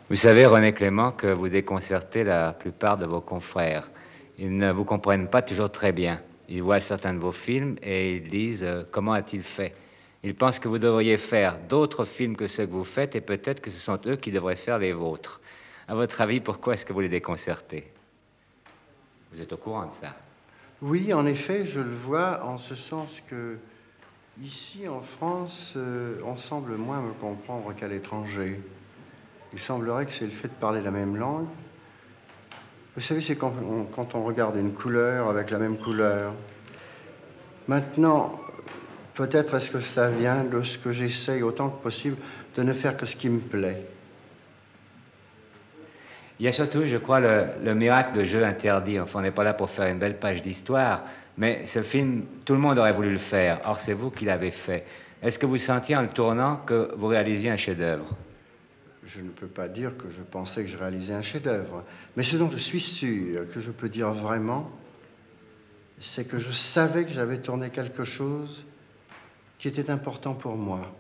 Vous savez, René Clément, que vous déconcertez la plupart de vos confrères. Ils ne vous comprennent pas toujours très bien. Ils voient certains de vos films et ils disent comment a-t-il fait? Ils pensent que vous devriez faire d'autres films que ceux que vous faites et peut-être que ce sont eux qui devraient faire les vôtres. À votre avis, pourquoi est-ce que vous les déconcertez? Vous êtes au courant de ça? Oui, en effet, je le vois en ce sens que ici en France, on semble moins me comprendre qu'à l'étranger. Il semblerait que c'est le fait de parler la même langue. Vous savez, c'est quand on regarde une couleur avec la même couleur. Maintenant, peut-être est-ce que cela vient de ce que j'essaye autant que possible de ne faire que ce qui me plaît. Il y a surtout, je crois, le miracle de Jeux interdits. Enfin, on n'est pas là pour faire une belle page d'histoire, mais ce film, tout le monde aurait voulu le faire. Or, c'est vous qui l'avez fait. Est-ce que vous sentiez en le tournant que vous réalisiez un chef-d'œuvre? Je ne peux pas dire que je pensais que je réalisais un chef-d'œuvre, mais ce dont je suis sûr que je peux dire vraiment, c'est que je savais que j'avais tourné quelque chose qui était important pour moi.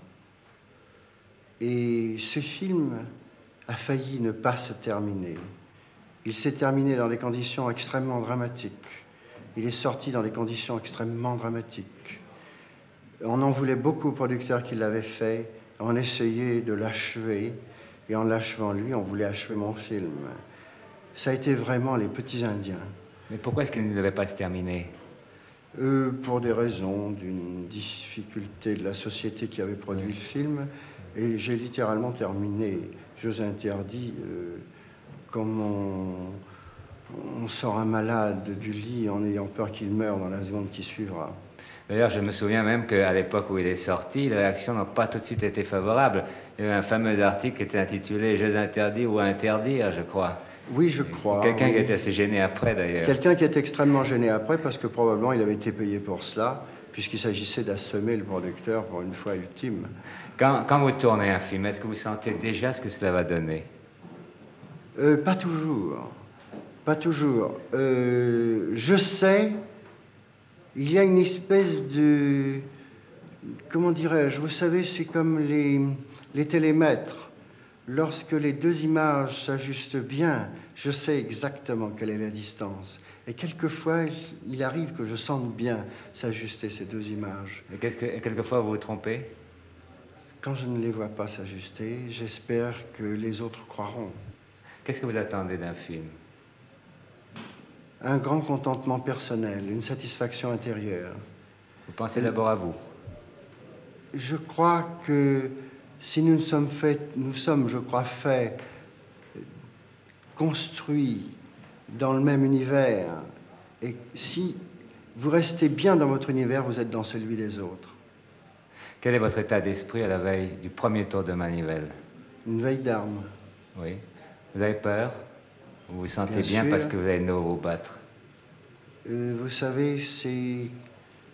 Et ce film a failli ne pas se terminer. Il s'est terminé dans des conditions extrêmement dramatiques. Il est sorti dans des conditions extrêmement dramatiques. On en voulait beaucoup aux producteurs qui l'avaient fait. On essayait de l'achever. Et en l'achevant lui, on voulait achever mon film. Ça a été vraiment les petits Indiens. Mais pourquoi est-ce qu'il ne devait pas se terminer? Pour des raisons d'une difficulté de la société qui avait produit le film. Et j'ai littéralement terminé Jeux interdits comme on sort un malade du lit en ayant peur qu'il meure dans la seconde qui suivra. D'ailleurs, je me souviens même qu'à l'époque où il est sorti, les réactions n'ont pas tout de suite été favorables. Il y avait un fameux article qui était intitulé « Jeux interdits ou à interdire », je crois. Oui, je crois. Quelqu'un oui. qui était assez gêné après, d'ailleurs. Quelqu'un qui était extrêmement gêné après, parce que probablement il avait été payé pour cela, puisqu'il s'agissait d'assommer le producteur pour une fois ultime. Quand vous tournez un film, est-ce que vous sentez déjà ce que cela va donner? Pas toujours. Pas toujours. Je sais, il y a une espèce de... Comment dirais-je? Vous savez, c'est comme les télémètres. Lorsque les deux images s'ajustent bien, je sais exactement quelle est la distance. Et quelquefois, il arrive que je sente bien s'ajuster ces deux images. Et quelquefois vous vous trompez? Quand je ne les vois pas s'ajuster, j'espère que les autres croiront. Qu'est-ce que vous attendez d'un film? Un grand contentement personnel, une satisfaction intérieure. Vous pensez d'abord à vous? Je crois que si nous sommes, je crois, faits, construits dans le même univers, et si vous restez bien dans votre univers, vous êtes dans celui des autres. Quel est votre état d'esprit à la veille du premier tour de manivelle? Une veille d'armes. Oui. Vous avez peur? Vous vous sentez bien sûr. parce que vous allez de nouveau vous battre? Vous savez, si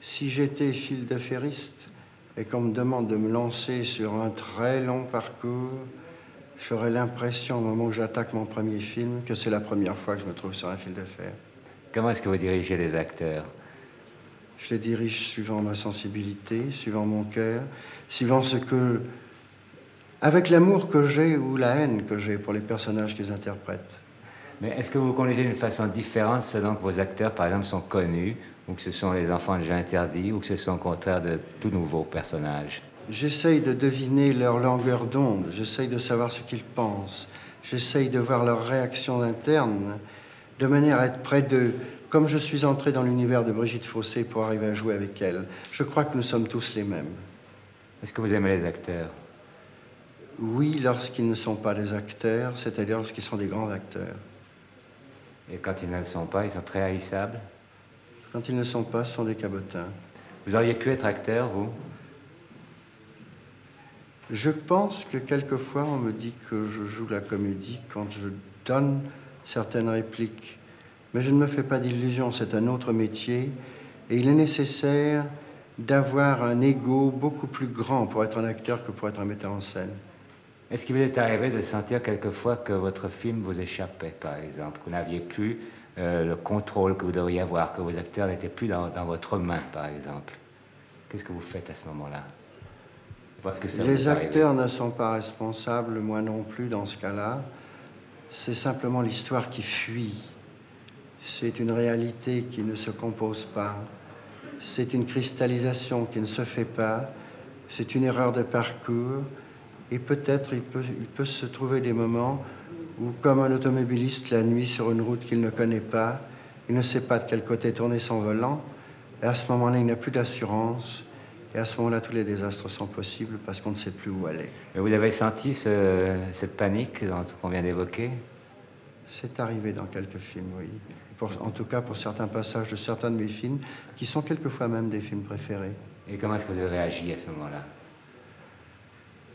j'étais fil d'affairiste et qu'on me demande de me lancer sur un très long parcours, j'aurais l'impression, au moment où j'attaque mon premier film, que c'est la première fois que je me trouve sur un fil de fer. Comment est-ce que vous dirigez les acteurs? Je les dirige suivant ma sensibilité, suivant mon cœur, suivant ce que... avec l'amour que j'ai ou la haine que j'ai pour les personnages qu'ils interprètent. Mais est-ce que vous connaissez d'une façon différente selon que vos acteurs, par exemple, sont connus, ou que ce sont les enfants de Jeux interdits, ou que ce sont au contraire de tout nouveaux personnages? J'essaye de deviner leur longueur d'onde, j'essaye de savoir ce qu'ils pensent, j'essaye de voir leurs réactions internes, de manière à être près d'eux, comme je suis entré dans l'univers de Brigitte Fossé pour arriver à jouer avec elle. Je crois que nous sommes tous les mêmes. Est-ce que vous aimez les acteurs? Oui, lorsqu'ils ne sont pas des acteurs, c'est-à-dire lorsqu'ils sont des grands acteurs. Et quand ils ne le sont pas, ils sont très haïssables? Quand ils ne sont pas, ce sont des cabotins. Vous auriez pu être acteur, vous? Je pense que quelquefois, on me dit que je joue la comédie quand je donne certaines répliques. Mais je ne me fais pas d'illusions, c'est un autre métier. Et il est nécessaire d'avoir un ego beaucoup plus grand pour être un acteur que pour être un metteur en scène. Est-ce qu'il vous est arrivé de sentir quelquefois que votre film vous échappait, par exemple, que vous n'aviez plus le contrôle que vous devriez avoir, que vos acteurs n'étaient plus dans votre main, par exemple? Qu'est-ce que vous faites à ce moment-là? Les acteurs ne sont pas responsables, moi non plus dans ce cas-là. c'est simplement l'histoire qui fuit. C'est une réalité qui ne se compose pas. C'est une cristallisation qui ne se fait pas. C'est une erreur de parcours. Et peut-être il peut se trouver des moments où, comme un automobiliste la nuit sur une route qu'il ne connaît pas, il ne sait pas de quel côté tourner son volant. Et à ce moment-là, il n'a plus d'assurance. Et à ce moment-là, tous les désastres sont possibles parce qu'on ne sait plus où aller. Et vous avez senti cette panique qu'on vient d'évoquer? C'est arrivé dans quelques films, oui. En tout cas, pour certains passages de certains de mes films, qui sont quelquefois même des films préférés. Et comment est-ce que vous avez réagi à ce moment-là?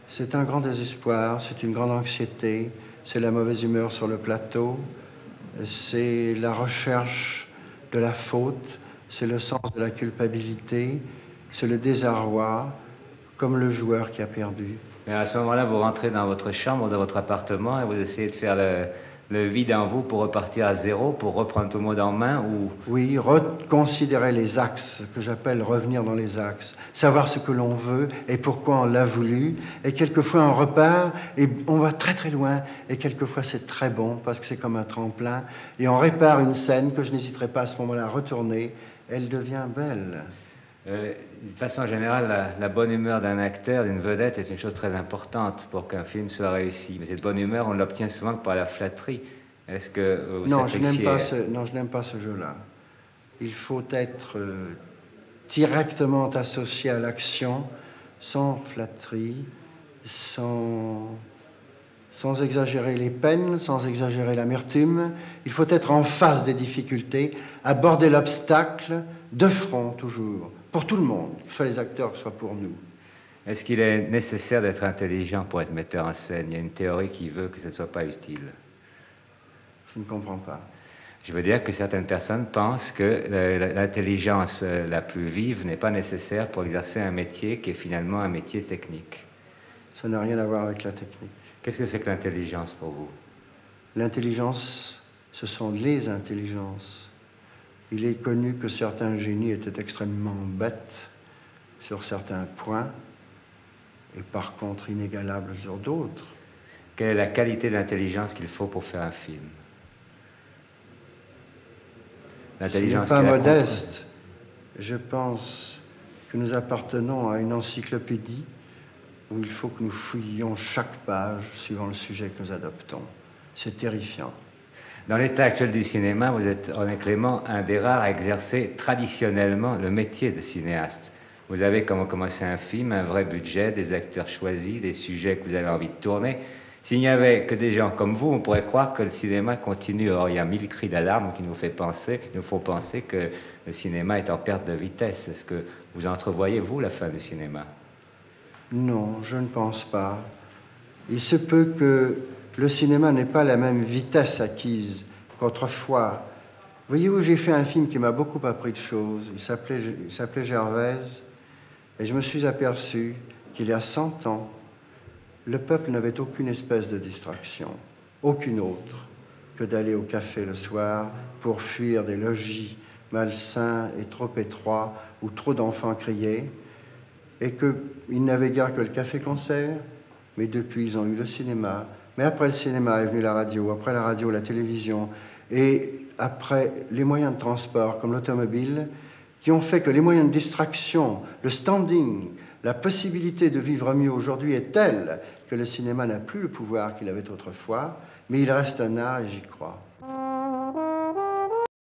C'est un grand désespoir, c'est une grande anxiété, c'est la mauvaise humeur sur le plateau, c'est la recherche de la faute, c'est le sens de la culpabilité, c'est le désarroi, comme le joueur qui a perdu. Mais à ce moment-là, vous rentrez dans votre chambre, dans votre appartement, et vous essayez de faire le vide en vous pour repartir à zéro, pour reprendre tout le monde en main ou... Oui, reconsidérer les axes, que j'appelle revenir dans les axes, savoir ce que l'on veut et pourquoi on l'a voulu. Et quelquefois, on repart et on va très très loin. Et quelquefois, c'est très bon parce que c'est comme un tremplin. Et on répare une scène que je n'hésiterai pas à ce moment-là à retourner. Elle devient belle. De façon générale, la bonne humeur d'un acteur, d'une vedette, est une chose très importante pour qu'un film soit réussi. Mais cette bonne humeur, on l'obtient souvent que par la flatterie. Est-ce que vous Non, sacrifiez... non, je n'aime pas ce jeu-là. Il faut être directement associé à l'action, sans flatterie, sans exagérer les peines, sans exagérer l'amertume. Il faut être en face des difficultés, aborder l'obstacle de front toujours, pour tout le monde, que ce soit les acteurs, que ce soit pour nous. Est-ce qu'il est nécessaire d'être intelligent pour être metteur en scène? Il y a une théorie qui veut que ce ne soit pas utile. Je ne comprends pas. Je veux dire que certaines personnes pensent que l'intelligence la plus vive n'est pas nécessaire pour exercer un métier qui est finalement un métier technique. Ça n'a rien à voir avec la technique. Qu'est-ce que c'est que l'intelligence pour vous? L'intelligence, ce sont les intelligences. Il est connu que certains génies étaient extrêmement bêtes sur certains points et par contre inégalables sur d'autres. Quelle est la qualité d'intelligence qu'il faut pour faire un film? L'intelligence qui est pas modeste. Je pense que nous appartenons à une encyclopédie où il faut que nous fouillions chaque page suivant le sujet que nous adoptons. C'est terrifiant. Dans l'état actuel du cinéma, vous êtes, René Clément, un des rares à exercer traditionnellement le métier de cinéaste. Vous avez, quand vous commencez un film, un vrai budget, des acteurs choisis, des sujets que vous avez envie de tourner. S'il n'y avait que des gens comme vous, on pourrait croire que le cinéma continue. Or, il y a 1000 cris d'alarme qui nous font penser que le cinéma est en perte de vitesse. Est-ce que vous entrevoyez, vous, la fin du cinéma? Non, je ne pense pas. Il se peut que le cinéma n'ait pas la même vitesse acquise qu'autrefois. Voyez-vous, j'ai fait un film qui m'a beaucoup appris de choses. Il s'appelait Gervaise. Et je me suis aperçu qu'il y a 100 ans, le peuple n'avait aucune espèce de distraction, aucune autre, que d'aller au café le soir pour fuir des logis malsains et trop étroits où trop d'enfants criaient, et qu'ils n'avaient guère que le café-concert, mais depuis ils ont eu le cinéma. Mais après le cinéma est venue la radio, après la radio, la télévision, et après les moyens de transport comme l'automobile, qui ont fait que les moyens de distraction, le standing, la possibilité de vivre mieux aujourd'hui est telle que le cinéma n'a plus le pouvoir qu'il avait autrefois, mais il reste un art et j'y crois.